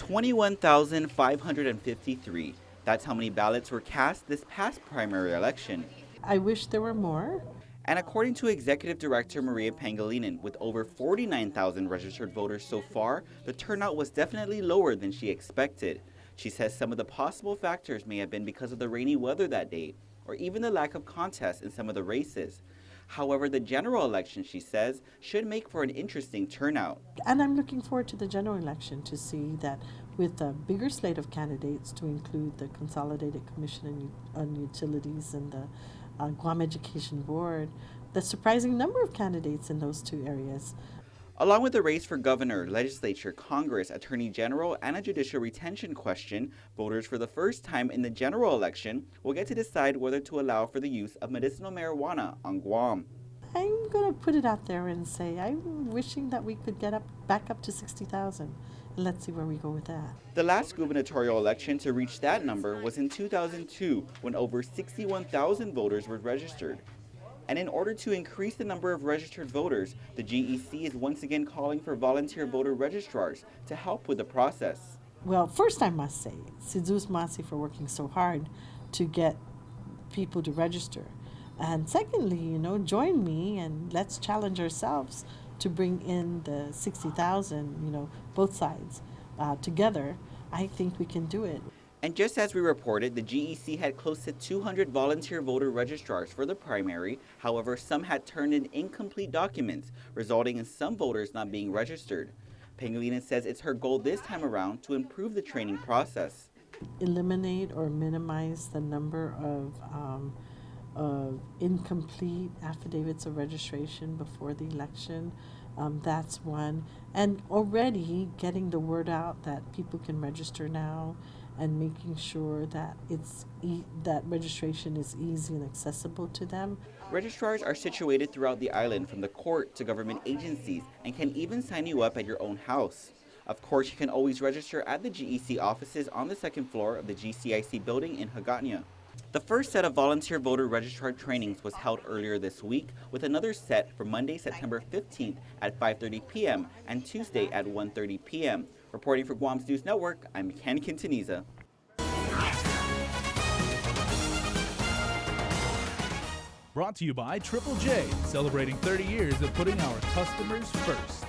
21,553. That's how many ballots were cast this past primary election. I wish there were more. And according to Executive Director Maria Pangilinan, with over 49,000 registered voters so far, the turnout was definitely lower than she expected. She says some of the possible factors may have been because of the rainy weather that day, or even the lack of contests in some of the races. However, the general election, she says, should make for an interesting turnout. And I'm looking forward to the general election to see that with a bigger slate of candidates to include the Consolidated Commission on Utilities and the Guam Education Board, the surprising number of candidates in those two areas. Along with the race for governor, legislature, Congress, attorney general, and a judicial retention question, voters for the first time in the general election will get to decide whether to allow for the use of medicinal marijuana on Guam. I'm going to put it out there and say I'm wishing that we could get back up to 60,000. Let's see where we go with that. The last gubernatorial election to reach that number was in 2002, when over 61,000 voters were registered. And in order to increase the number of registered voters, the GEC is once again calling for volunteer voter registrars to help with the process. Well, first I must say, Sidus Masi for working so hard to get people to register. And secondly, join me and let's challenge ourselves to bring in the 60,000, both sides together. I think we can do it. And just as we reported, the GEC had close to 200 volunteer voter registrars for the primary. However, some had turned in incomplete documents, resulting in some voters not being registered. Pangilinan says it's her goal this time around to improve the training process. Eliminate or minimize the number of incomplete affidavits of registration before the election. That's one. And already getting the word out that people can register now and making sure that that registration is easy and accessible to them. Registrars are situated throughout the island, from the court to government agencies, and can even sign you up at your own house. Of course, you can always register at the GEC offices on the second floor of the GCIC building in Hagåtña. The first set of volunteer voter registrar trainings was held earlier this week, with another set for Monday, September 15th at 5:30 p.m. and Tuesday at 1:30 p.m. Reporting for Guam's News Network, I'm Ken Quintaniza. Brought to you by Triple J, celebrating 30 years of putting our customers first.